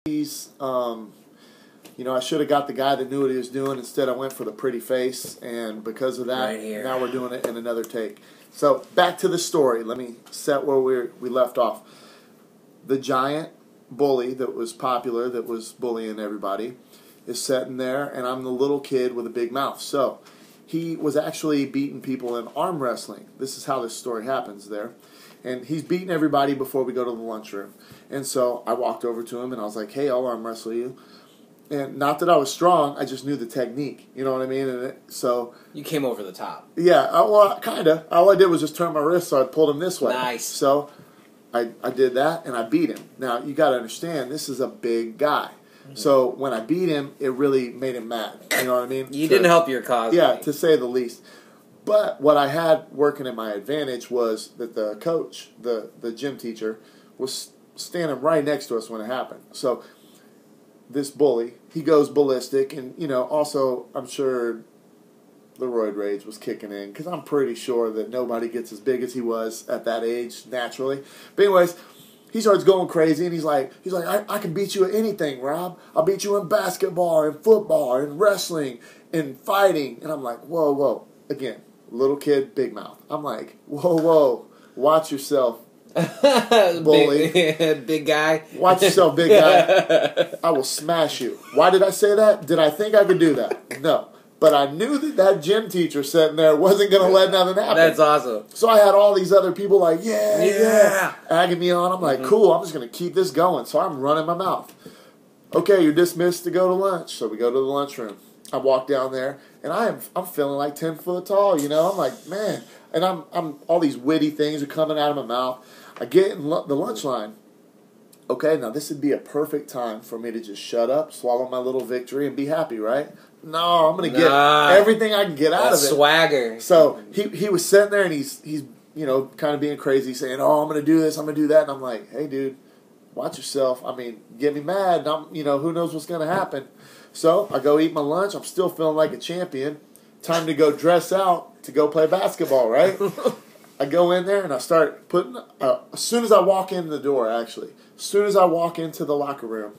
I should have got the guy that knew what he was doing. Instead, I went for the pretty face, and because of that, now we're doing it in another take. So, back to the story. Let me set where we left off. The giant bully that was popular, that was bullying everybody, is sitting there, and I'm the little kid with a big mouth. So, he was actually beating people in arm wrestling. This is how this story happens there. And he's beating everybody before we go to the lunchroom. And so I walked over to him, and I was like, hey, I'll arm wrestle you. And not that I was strong, I just knew the technique. You know what I mean? And so you came over the top. Yeah, well, kind of. All I did was just turn my wrist, so I pulled him this way. Nice. So I did that, and I beat him. Now, you got to understand, this is a big guy. Mm-hmm. So when I beat him, it really made him mad. You know what I mean? You didn't help your cause. Yeah, to say the least. But what I had working in my advantage was that the coach, the gym teacher, was standing right next to us when it happened. So this bully, he goes ballistic, and also I'm sure the roid rage was kicking in, because I'm pretty sure that nobody gets as big as he was at that age naturally. But anyways, he starts going crazy, and he's like, I can beat you at anything, Rob. I'll beat you in basketball, in football, in wrestling, in fighting. And I'm like, whoa, again, little kid, big mouth. I'm like, whoa, watch yourself. Bully. Big guy. Watch yourself, big guy. I will smash you. Why did I say that? Did I think I could do that? No. But I knew that gym teacher sitting there wasn't going to let nothing happen. That's awesome. So I had all these other people like, yeah, agging me on. I'm like, cool, I'm just going to keep this going. So I'm running my mouth. Okay, you're dismissed to go to lunch. So we go to the lunchroom. I walk down there, and I'm feeling like 10 foot tall, I'm like, man. And I'm all these witty things are coming out of my mouth. I get in the lunch line. Okay, now this would be a perfect time for me to just shut up, swallow my little victory, and be happy, right? No, I'm going to get everything I can get out of it. Swagger. So he was sitting there, and he's kind of being crazy, saying, oh, I'm going to do this, I'm going to do that. And I'm like, hey, dude, watch yourself. I mean, get me mad. Who knows what's going to happen. So I go eat my lunch. I'm still feeling like a champion. Time to go dress out to go play basketball, right? I go in there, and I start putting, as soon as I walk in the door, actually, as soon as I walk into the locker room,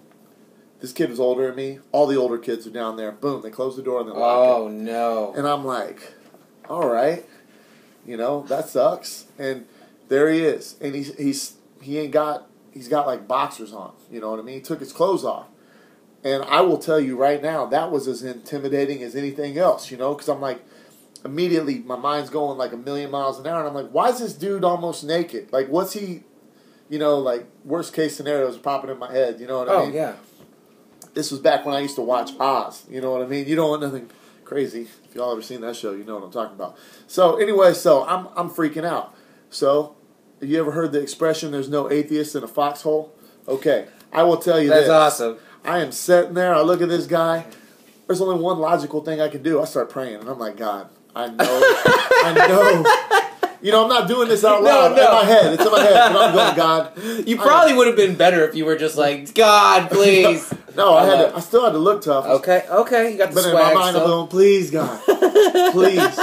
this kid was older than me. All the older kids are down there. Boom, they close the door and they lock it. Oh, no. And I'm like, all right, that sucks. And there he is. And he's got like boxers on, you know what I mean? He took his clothes off. And I will tell you right now, that was as intimidating as anything else, because I'm like, immediately my mind's going like a million miles an hour, and I'm like, why is this dude almost naked? Like, what's he, like worst case scenarios are popping in my head, you know what I mean? Oh, yeah. This was back when I used to watch Oz, you know what I mean? You don't want nothing crazy. If y'all ever seen that show, you know what I'm talking about. So anyway, I'm freaking out. So, have you ever heard the expression, there's no atheist in a foxhole? Okay, I will tell you this. That's awesome. I am sitting there, I look at this guy, there's only one logical thing I can do. I start praying, and I'm like, God, I know. I'm not doing this out loud. In my head. It's in my head. But I'm going, God. You probably would have been better if you were just like, God, please. No, I still had to look tough. Okay, you got the swag. But in my mind, I'm going, please, God. Please.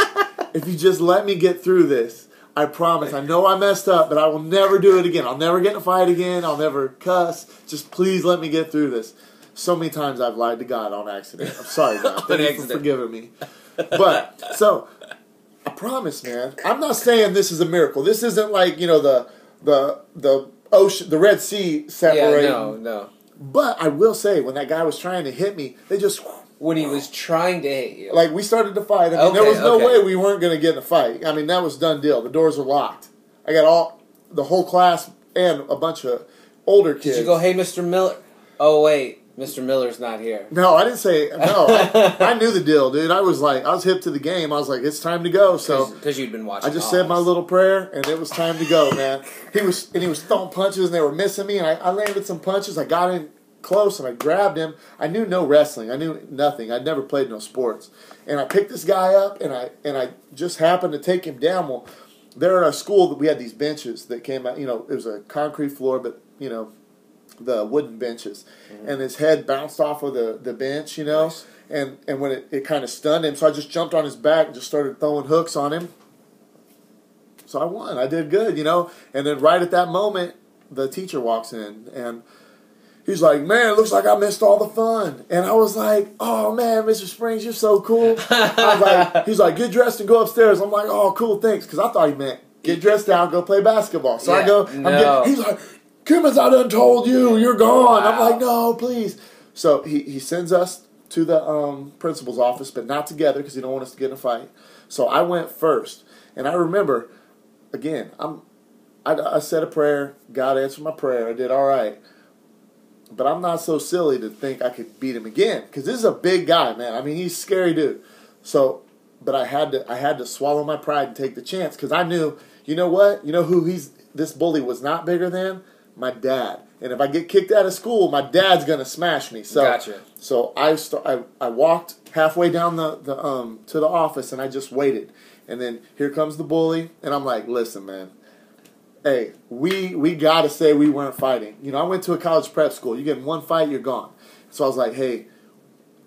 If you just let me get through this, I promise. I know I messed up, but I will never do it again. I'll never get in a fight again. I'll never cuss. Just please let me get through this. So many times I've lied to God on accident. I'm sorry, God. Thank you for forgiving me. But, so, I promise, man. I'm not saying this is a miracle. This isn't like, the ocean, the Red Sea separating. Yeah, no. But I will say, when that guy was trying to hit me, they just... When he was trying to hit you. Like, we started to fight. I mean, there was no way we weren't going to get in a fight. I mean, that was done deal. The doors were locked. I got the whole class and a bunch of older kids. Did you go, hey, Mr. Miller? Oh, wait. Mr. Miller's not here. No, I didn't say no. I knew the deal, dude. I was hip to the game. I was like, it's time to go. So because you'd been watching. I just said my little prayer, and it was time to go, man. He was throwing punches, and they were missing me. And I landed some punches. I got in close, and I grabbed him. I knew no wrestling. I knew nothing. I'd never played no sports. And I picked this guy up, and I just happened to take him down. Well, there at our school, we had these benches that came out. It was a concrete floor, but the wooden benches, and his head bounced off of the bench, Nice. and when it kind of stunned him, so I just jumped on his back and just started throwing hooks on him. So I won. I did good, and then right at that moment, the teacher walks in, and He's like, man, it looks like I missed all the fun. And I was like, oh, man, Mr. Springs, you're so cool. He's like, get dressed and go upstairs. I'm like, oh, cool, thanks. Because I thought he meant get dressed out, go play basketball. So I go, he's like, Kimmons, I done told you, you're gone. Wow. I'm like, no, please. So he sends us to the principal's office, but not together because he don't want us to get in a fight. So I went first. And I remember, again, I said a prayer. God answered my prayer. I did all right. But I'm not so silly to think I could beat him again. Because this is a big guy, man. I mean, he's a scary dude. So, but I had to swallow my pride and take the chance. Because I knew, you know what? You know who this bully was not bigger than? My dad. And if I get kicked out of school, my dad's going to smash me. So, gotcha. So I walked halfway down to the office and I just waited. And then here comes the bully. And I'm like, listen, man. Hey, we got to say we weren't fighting. You know, I went to a college prep school. You get in one fight, you're gone. So I was like, hey,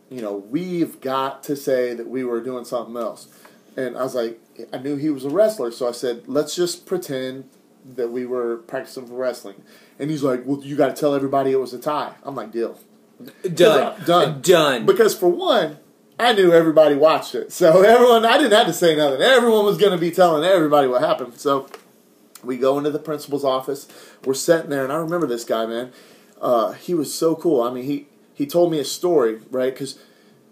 you know, we've got to say that we were doing something else. And I was like, I knew he was a wrestler. So I said, let's just pretend that we were practicing for wrestling. And he's like, well, you got to tell everybody it was a tie. I'm like, deal. Done. Because for one, I knew everybody watched it. So I didn't have to say nothing. Everyone was going to be telling everybody what happened. So we go into the principal's office. We're sitting there, and I remember this guy, man. He was so cool. I mean, he told me a story, right? Because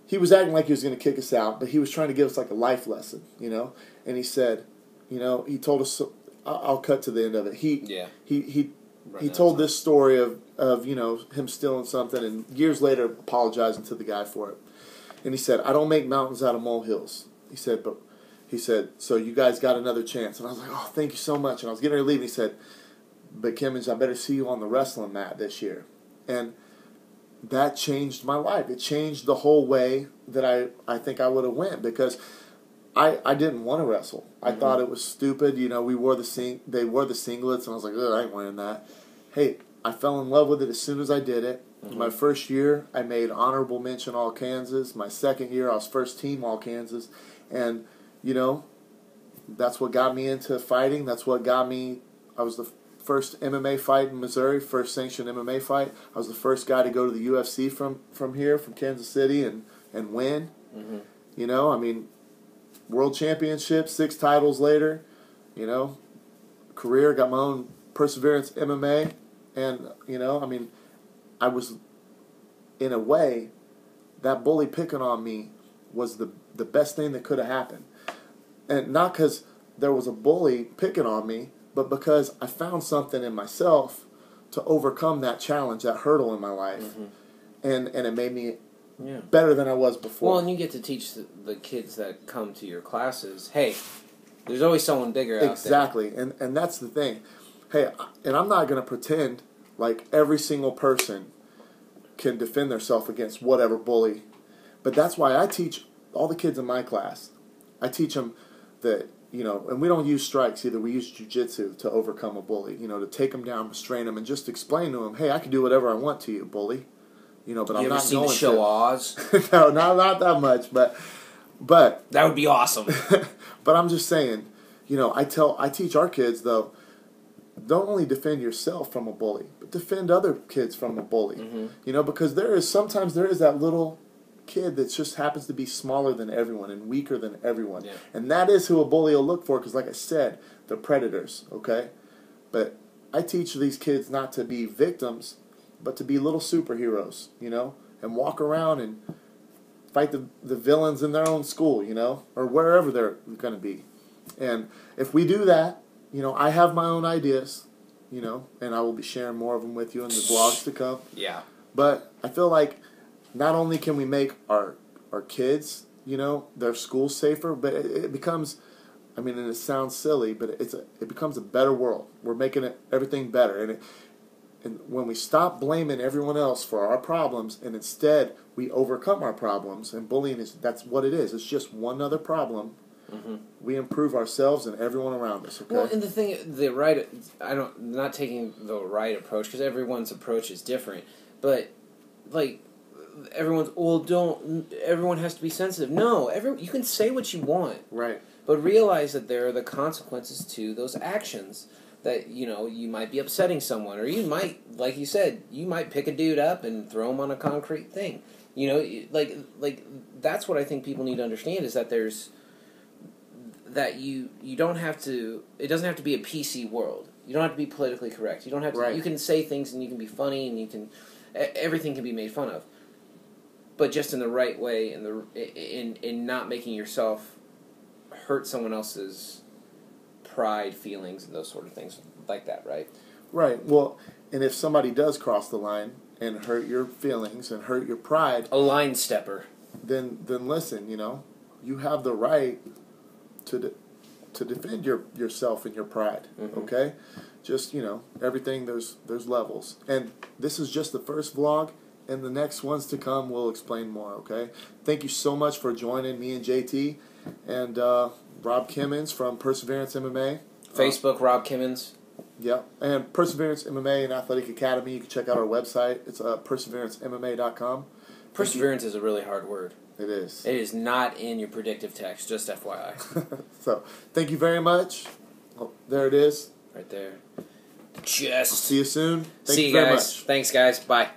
he was acting like he was going to kick us out, but he was trying to give us like a life lesson, you know? And he said, you know, he told us, I'll cut to the end of it. He told this story of, you know, him stealing something and years later apologizing to the guy for it. And he said, I don't make mountains out of molehills. He said, so you guys got another chance. And I was like, oh, thank you so much. And I was getting ready to leave. And he said, but Kimmons, I better see you on the wrestling mat this year. And that changed my life. It changed the whole way that I think I would have went because I didn't want to wrestle. I thought it was stupid. You know, they wore the singlets, and I was like, ugh, I ain't wearing that. Hey, I fell in love with it as soon as I did it. My first year, I made honorable mention All-Kansas. My second year, I was first team All-Kansas. And, you know, that's what got me into fighting. That's what got me. I was the first MMA fight in Missouri, first sanctioned MMA fight. I was the first guy to go to the UFC from here, from Kansas City, and win. You know, I mean, world championship, 6 titles later, you know, career, got my own Perseverance MMA. And, you know, I mean, I was, in a way, that bully picking on me was the best thing that could have happened. And not because there was a bully picking on me, but because I found something in myself to overcome that challenge, that hurdle in my life. And it made me better than I was before. Well, and you get to teach the kids that come to your classes, hey, there's always someone bigger out there. Exactly. And that's the thing. Hey, and I'm not going to pretend like every single person can defend themselves against whatever bully. But that's why I teach all the kids in my class. I teach them that, you know, and we don't use strikes either. We use jiu-jitsu to overcome a bully, you know, to take them down, restrain them, and just explain to them, hey, I can do whatever I want to you, bully. You know, but I'm not going to. You ever seen the show Oz? No, not that much, but that would be awesome. But I'm just saying, you know, I teach our kids, though, don't only defend yourself from a bully, but defend other kids from a bully. You know, because sometimes there is that little kid that just happens to be smaller than everyone and weaker than everyone. And that is who a bully will look for because, like I said, they're predators, okay? But I teach these kids not to be victims, but to be little superheroes, you know, and walk around and fight the villains in their own school, you know, or wherever they're going to be. And if we do that, you know, I have my own ideas, you know, and I will be sharing more of them with you in the vlogs to come. Yeah. But I feel like not only can we make our kids, you know, their schools safer, but it becomes, I mean, and it sounds silly, but it becomes a better world. We're making everything better. And when we stop blaming everyone else for our problems and instead we overcome our problems, and bullying that's what it is. It's just one other problem. We improve ourselves and everyone around us. Okay. Well, and the thing, not taking the right approach because everyone's approach is different. But like everyone has to be sensitive. No, you can say what you want. Right. But realize that there are the consequences to those actions. that, you might be upsetting someone, or you might, like you said, you might pick a dude up and throw him on a concrete thing. Like that's what I think people need to understand, is that you don't have to, it doesn't have to be a PC world. You don't have to be politically correct. You don't have to, right. You can say things and you can be funny and everything can be made fun of. But just in the right way, in not making yourself hurt someone else's pride, feelings, and those sort of things like that, right? Right. Well, and if somebody does cross the line and hurt your feelings and hurt your pride, a line stepper, then listen, you have the right to defend yourself and your pride. Mm-hmm. Okay? Just, everything, there's levels. And this is just the first vlog, and the next ones to come will explain more, okay? Thank you so much for joining me and JT and Rob Kimmons from Perseverance MMA. Facebook, Rob Kimmons. Yeah, and Perseverance MMA and Athletic Academy. You can check out our website. It's perseverencemma.com. Perseverance is a really hard word. It is. It is not in your predictive text, just FYI. So, thank you very much. Oh, there it is. Right there. Just. See you soon. Thank See you very guys. much. Thanks, guys. Bye.